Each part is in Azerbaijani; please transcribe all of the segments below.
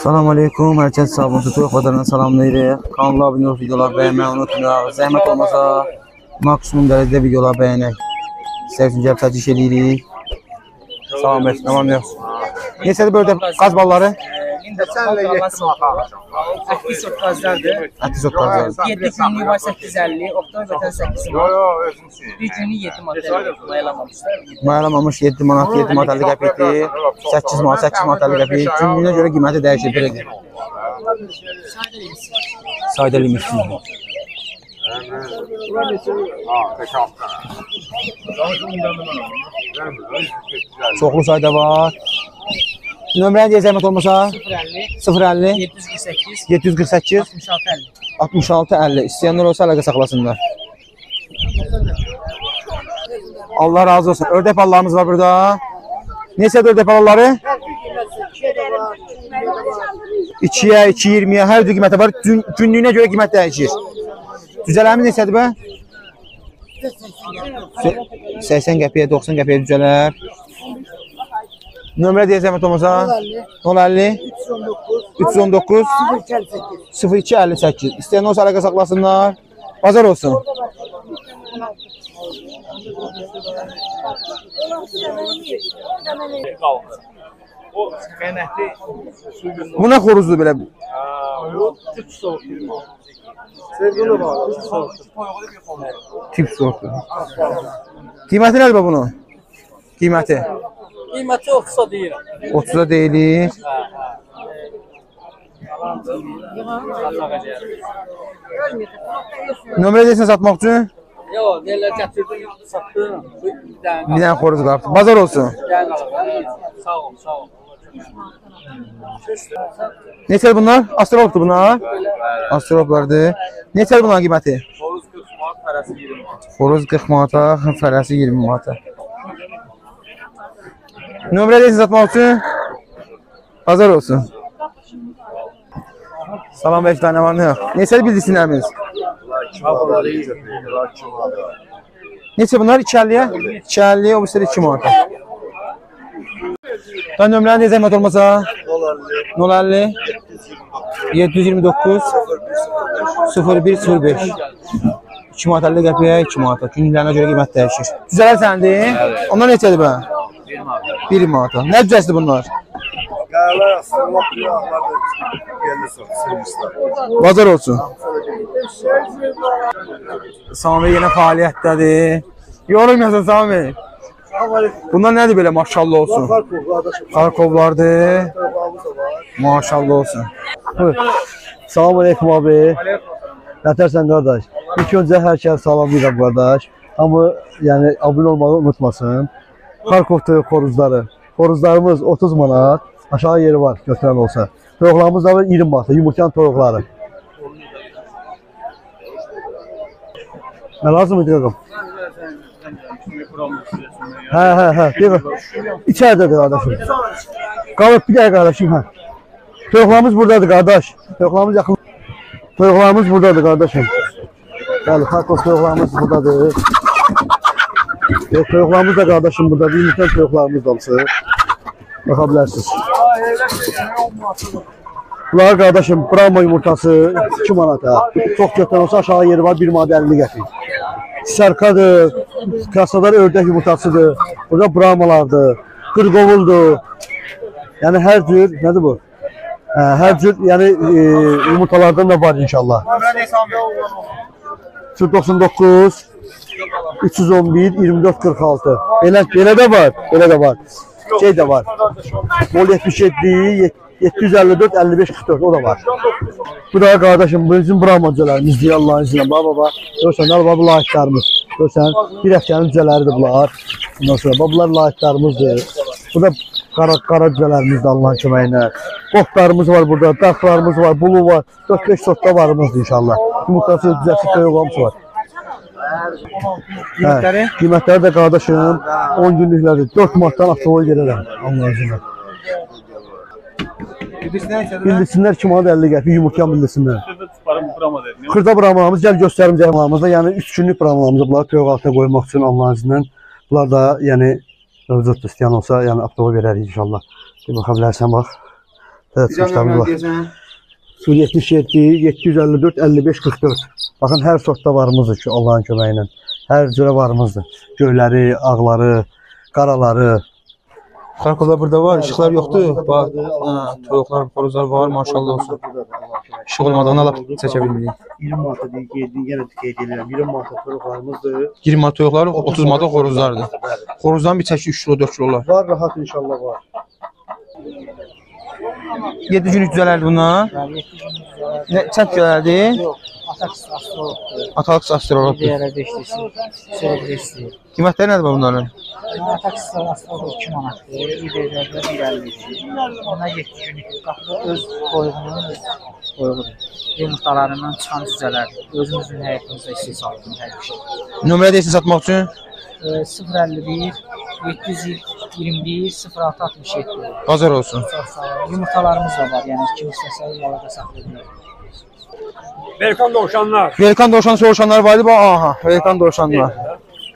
Salam aleykum, herkes sağ olun. Tutuq vatandan salamlayırıq. Kanala abunə olub videolar bəyənməyi unutmayaq. Zəhmət olmasa maksimum dərəcədə videolar bəyənək. Sizlər üçün gəlib təşkil edirik. Salam bəs, tamam yox. Neçədir böyle qaz balları? Ətli sot qazlardır. Ətli sot qazlardır. 7 günlük var 850, Oktay vətən 8 manat. Bir günlük 7 manat mayalamamışlar. Mayalamamış 7 manat, 7 manat 50 qəpikdir. 8 manat, 8 manat 50 qəpik. Günlüyünə görə qiyməti dəyişir, belədir. Sayda limitsiz. Çoxlu sayda var. Nömrəni deyə zəhmət olmasa 050 748 66 50. İstəyənlər olsa əlaqə saxlasınlar. Allah razı olsun. Ördək ballarımız var burada. Neçədir ördək balları? 2-yə, 2-20-yə hər cür qiyməti var. Günlüyünə görə qiymət dəyişir. Düzələmi neçədir bə? 80 qəpiyə, 90 qəpiyə düzələr. Nömrə deyə zəhmət olmasa 050 319 0258. İstəyən olsa əlaqə saxlasınlar. Bazar olsun. Bu nə xoruzdur belə? Tip sortu. Qiyməti nədir bunun? Qiyməti? Qiyməti 30'a deyirəm. 30'a deyilir. Nömrə deyirsən satmaq üçün? Yox, deyirlər gətirdim, satdım. Bir dənə xoruz qaldı. Bazar olsun. Sağ ol, sağ ol. Neçədir bunlar? Astrologdur bunlar? Astrologlardır. Neçədir bunların qiyməti? Xoruz 40 manata, fərəsi 20 manata. Nömrə deyirsən satmaq üçün? Bazar olsun. Salam bəş tane var nə yox? Neçədir bildirsinlərimiz? Neçə bunlar? 250'yə? 250'yə, o birisi 2 manata. Da nömrəni deyə zəhmət olmasa? 050 729 0105. 2 manat 50 qəpiyə, 2 manata. Günlüklərinə görə qiymət dəyişir. Düzələr səndir? Onlar neçədir bə? 1 manata. Nə düzəsidir bunlar? Bazar olsun. Sami yenə fəaliyyətdədir. Yorulmuyorsun Sami. Bunlar nədir belə maşallah olsun? Karkovlardır. Maşallah olsun. Salam aleyküm abi. Nətərsən qardaş? İlk öncə hər kəs salamlayıram qardaş. Amma yəni abunə olmağı unutmasın. Karkov toyuq xoruzları. Xoruzlarımız 30 manat. Aşağı yeri var götürən olsa. Toyuqlarımız da var 20 manat. Yumurtayan toyuqları. Nə lazım idi qaqam? Hə. İçəridədir qardaşım. Qalıb bir dəqiqə qardaşım. Toyuqlarımız buradadır qardaş. Toyuqlarımız yaxın. Toyuqlarımız buradadır qardaşım. Bəli, Karkov toyuqlarımız buradadır. Toyuqlarımız da qardaşım buradadır. Yumurtayan toyuqlarımız da olsa. Baxa bilərsiniz. Bunlar qardaşım Brahma yumurtası 2 manata. Çox götürən olsa aşağı yeri var 1 manat 50 qəpik. Sarkadır, krasadar ördək yumurtasıdır. Burada Brahmalardır, qırqovuldur. Yəni hər cür, nədir bu? Hər cür yəni yumurtalardan da var inşallah. 99 311 24 46. Belə də var, belə də var. Şey də var. Bol 77 754 55 44 o da var. Bu da qardaşım bizim Brahmancılarımızdır Allah'ın izniyle. Baba. Görsən bu layıqlarımız. Görsən bir həftənin cüzələridir bunlar. Ondan sonra bunlar layıqlarımızdır. Bu da qara cüzələrimizdir Allah'ın köməyinə. Qotlarımız var burada, daxlarımız var, bulu var. 4-5 sortda varımızdır inşallah. Yumurtası düzəsi toyuğumuz var. Qiymətləri də qardaşım 10 günlüklərdir. 4 manatdan avtomoy gəlirəm Allah'ın izniyle. Bildirsinlər 2 manat 50 qəpik yumurtayan bildirsinlər. Xırda brahmalarımız gəl göstərim cəhmalarımızda. Yəni 3 günlük brahmalarımızı bunları toyuq altına qoymaq üçün Allah'ın izniyle. Bunlar da yəni mövcuddur istəyən olsa yəni avtomoy verərik inşallah. Baxa bilərsən bax. Evet, kuşlarımız var. 077 754 55 44. Bakın her sortda varımızdır ki Allah'ın köməyi ilə. Hər cürə varımızdır. Göyləri, ağları, qaraları. Karakollar burada var, ışıklar yoktu. Bak, toyuqlar, horozlar var, maşallah olsun. Işık olmadığını alıp seçebilmeliyiz. 20 manata deyil, yenə qeyd edirəm. 20 manata toyuqlarımızdır. 20 manat toyuqlar, 30 manat horozlardır. Horozdan bir çəki 3 kilo, 4 kilolar. Var, rahat inşallah var. 7 günlük düzələrdir bunlar. Ne çət düzələrdir? Yox, Atax astrologdur. Atax astrologdur. Digərə 5 desin, servisdir. Qiymətləri nədir bunların? Atax astrolog 2 manatdır, İBB-də 1.52. Buna 7 günlük qapıda öz qoyğunun öz qoyğudur. Yumurtalarından çıxan cüzələrdir. Özümüzün həyətimizdə istehsal edilir hər bir şey. Nömrə deyilsin satmaq üçün? 051 721 0667. Bazar olsun. Çox sağ olun. Yumurtalarımız da var, yəni kim istəsə yolda saxlayabilir. Velkan Doğuşanlar. Velkan Doğuşan soruşanlar vardı. Bax, aha, Velkan Doğuşanlar.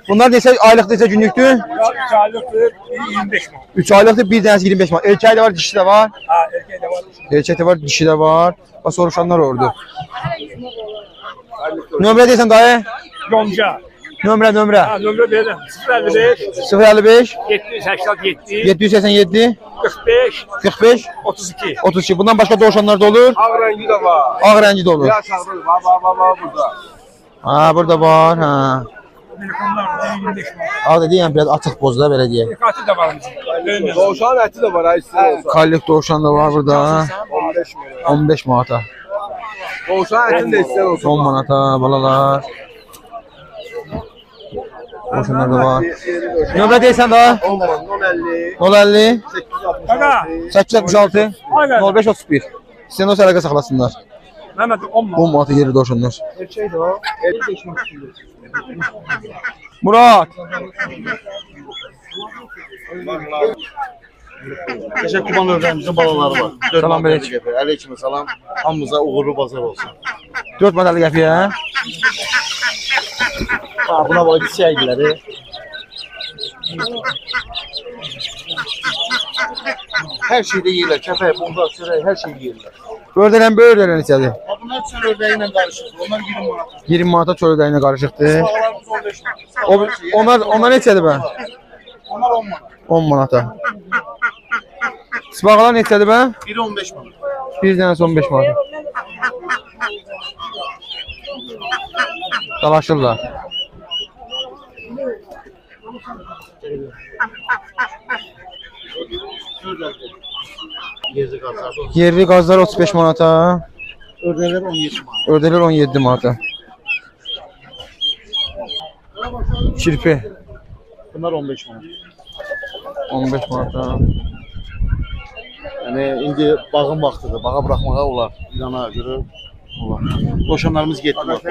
Bunlar neçə aylıq, neçə günlükdür? 3 aylıktır, 25 manat. 3 aylıqdır, bir dənəsi 25 manat. Erkək də var, dişi də var. Ha, erkeğe de var. Erkək də var, dişi də var. Bax, soruşanlar ordu. Nömrə deyirsən dayı? Yonca. Nömrə. Ha, nömrə verin. 055 055 787 787 45 45 32. 32. Bundan başqa doğuşanlar da olur. Ağ rengi de var. Ağ rəngi də olur. Ya çağırır. Var burada. Ha, burada var, ha. Velkanlar 25 manat. Ağ dedi, yəni biraz açıq bozda belə deyək. Ekati de var bizim. Doğuşan eti de var ha ister olsa. Kallik doğuşan da var burada. 15 milyon. 15 manata. Doğuşan etin de ister olsa. 10 manata balalar. Doğuşanlar da var. Nömrə deyirsən daha? 10 man, 1050, 050 Aga. 866 Aga. 0531. Sizin o sərəqə saxlasınlar. Mehmet 10 manat. 10 manata yeri doğuşanlar. Erkek de o. Murat. Teşekkür Kuban öğrencimizin balaları var. Salam aleyküm. Aleyküm selam. Hamımıza uğurlu bazar olsun. 4 manatlı qəpiyə. Buna bak çiçekleri. Her şeyde yiyirler. Kefe, bunda, çörek, her şeyi yiyirler. Ördələn böyrdələn neçədir? Bunlar çöl ördeğiyle karışık. Onlar 20 manat. 20 manata çöldəyinə qarışıqdır. Sağlarımız 15 manat. Onlar neçədir bə? Onlar 10 manat. 10 manata. Sibağalar neçədir bə? Biri 15 manat. Bir dənəsi 15 manat. Dalaşırlar. Gezi kalsar. Yerli qazlar 35 manata. Ördeğler 17 manat. Ördələr 17 manata. Kirpi Bunlar 15 manat. 15 manata. Yani indi bağın vaxtıdır. Bağa bırakmağa olar. İlana göre olar. Doşanlarımız 7 manat.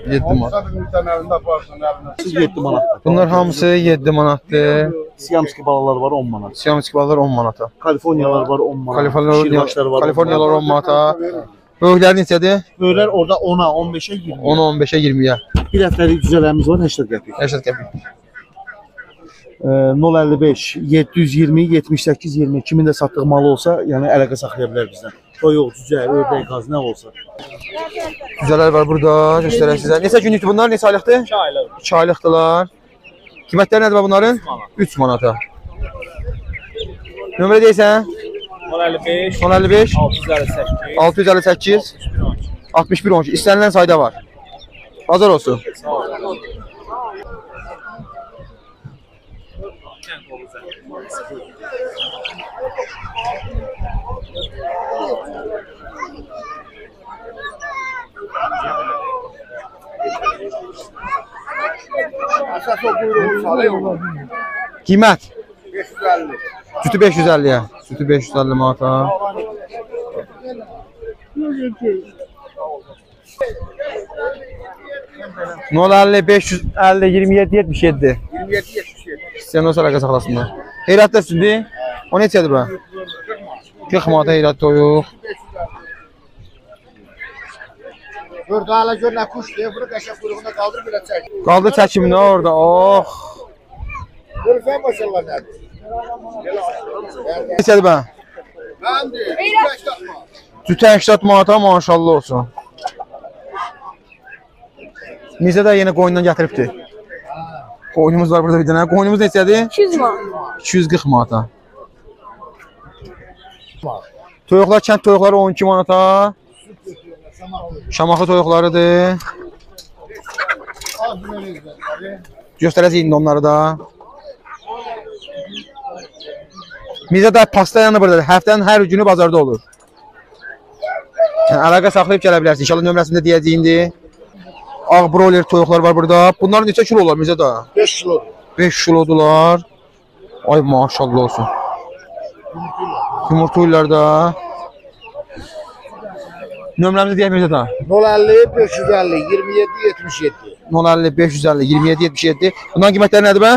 7 manat. Bir tane elinde yaparsın eline. Siz 7 manat. Bunlar hamısı 7 manatdır. Siyamski balalar var 10 manat. Siyamçı ballar 10 manata. Kaliforniyalar var 10 manat. Şirvaşlar var. Kaliforniyalar 10 manata. Böyüklər neçədir? Böyler orada 10'a 15'e 20. 10-a 15-ə 20-yə. Bir həftəlik düzələrimiz var 80 qəpik. 80 qəpik. 055 720 78 20 kimin də satdığı malı olsa, yəni əlaqə saxlaya bilər bizdən. Toyuq, cücə, ördək, qaz nə olsa. Güzələr var burada, göstərək sizə. Neçə günlükdür bunlar? Neçə aylıqdır? 2 aylık. 2 aylıqdılar. Qiymətləri nədir bunların? 3 manata. Nömrə deyirsən? 155 055 658 658 61 12. İstənilən sayda var. Bazar olsun. Esas o kuyruğunu sarıyor. Qiymət? 550. Sütü 550'ye. Sütü 550 manata. Nolarlı 550 27 77. 27-77. Sen o sırada saxlasınlar. Heyratda sütü. O neçədir bə? 40 manata heyrat toyuq. Burada hala gör ne kuş diye bunu kaşa kuyruğunda kaldır bile çek. Qaldı çəkim nə orada? Oh. Dur sen maşallah nerede? Neçədir bə? Bəndi. Cütə 80 manata maşallah olsun. Mirzə də yenə qoyundan gətiribdi. Qoyunumuz var burada bir dənə. Qoyunumuz neçədir? 200 manat. 240 manata. Toyuqlar, kənd toyuqları 12 manata. Şamaxı toyuqlarıdır. Göstərəcək indi onları da. Mirzə də pasta yanı buradadır. Həftənin hər günü bazarda olur. Yəni, əlaqə saxlayıb gələ bilərsin. İnşallah nömrəsində deyəcəyindir. Ağ broiler toyuqlar var burada. Bunlar neçə kilo olar Mirzə da? 5 kilodur. 5 kilodular. Ay maşallah olsun. Yumurtuyurlar da. Nömrəmizi deyək Mirzə da. 050 550 27 77. 050 550 27 77. Bunların qiymətləri nədir bə?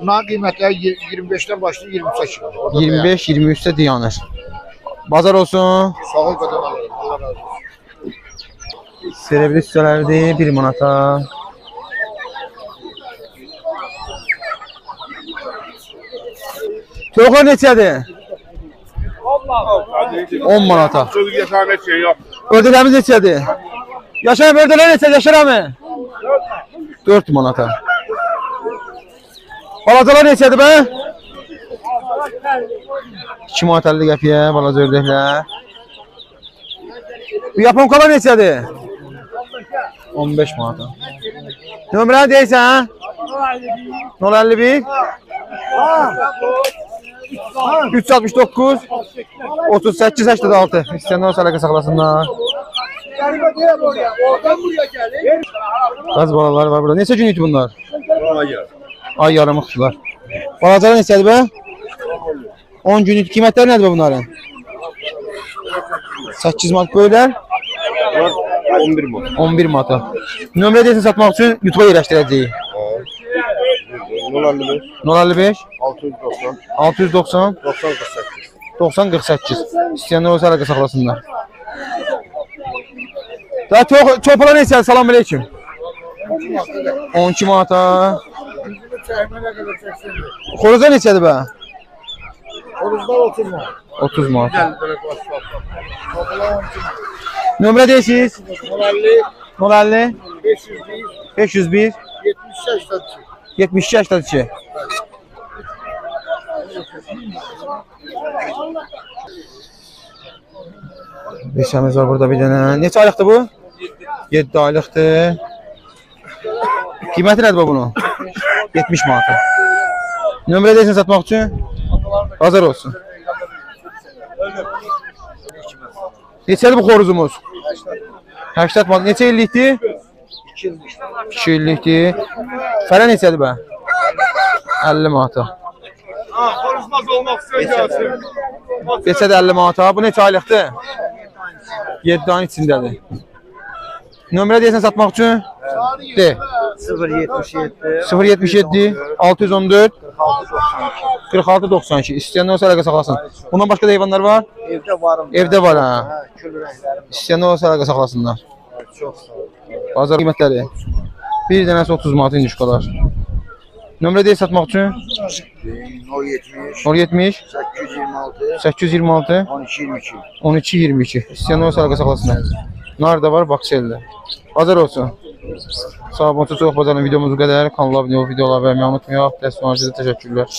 Bunların qiymətləri 25-dən başlayır 28 kilo. 25-23-də dayanır. Bazar olsun. Sağ ol qadan alayım. Allah razı olsun. Serebili süsələrdir 1 manata. Toyuqlar neçədir? 10 manata. Çocuk yetenek şey yok. Ördəklərimiz neçədir? Yaşar ördəklər neçədir Yaşar abi? 4 manata. Balacalar neçədir bə? 2 manat 50 qəpiyə balaca ördəklər. Bu yaponkalar neçədir? 15 manata. Nömrəni deyirsən? 051 369 38 86. İstəyənlər olsa əlaqə saxlasınlar. Qaz balaları var burada. Neçə gün idi bunlar? Ay yarımıqdılar. Balacalar neçədir bə? 10 gün idi. Qiymətləri nədir bə bunların? 8 manat böylər? 11 mi? 11 manata. Nömrə deyilsin satmaq üçün YouTube'a yerləşdirəcəyik. 055 055 690 690 90 48. 90 48. İstəyənlər olsa əlaqə saxlasınlar. Daha çöpələr neçədir? Salam aleyküm. 12 manata. Xoruzlar neçədir bə? Xoruzlar 30 manat. 30 manat. Nömrə deyirsiniz? 050 501 72 82. Beşəmiz var burada bir dənə. Neçə aylıqdır bu? 7 aylıqdır. Qiyməti nədir bu bunun? 70 manatı. Nömrə deyirsən satmaq üçün? Bazar olsun. Neçədir bu xoruzumuz? 80 manat. Neçə illikdir? 2 illikdir. Fərə neçədir bə? 50 manata. Konuşmaz olmak istiyor. Neçədir 50 manata? Bu neçə aylıqdır? 7 ayın içindədir. Nömrə deyirsən satmaq üçün? De. 077 614 46 92. İstəyənlər olsa əlaqə saxlasın. Bundan başqa da heyvanlar var? Evdə varım. Evdə var ha. Kül rənglərim. İstəyənlər olsa əlaqə saxlasınlar. Çox sağ ol. Bazar qiymətləri. Bir dənəsi 30 manat indişkalar. Nömrə deyil satmaq üçün? 070 070 826 826 12 22. 12 22. İstəyənlər olsa əlaqə saxlasınlar. Nar da var, Bakseldə. Bazar olsun. Sağ olun, çox bazarın videomuz bu qədər. Kanala abunə olub, videoları bəyənməyi unutmayaq. Dəstəmizə təşəkkürlər.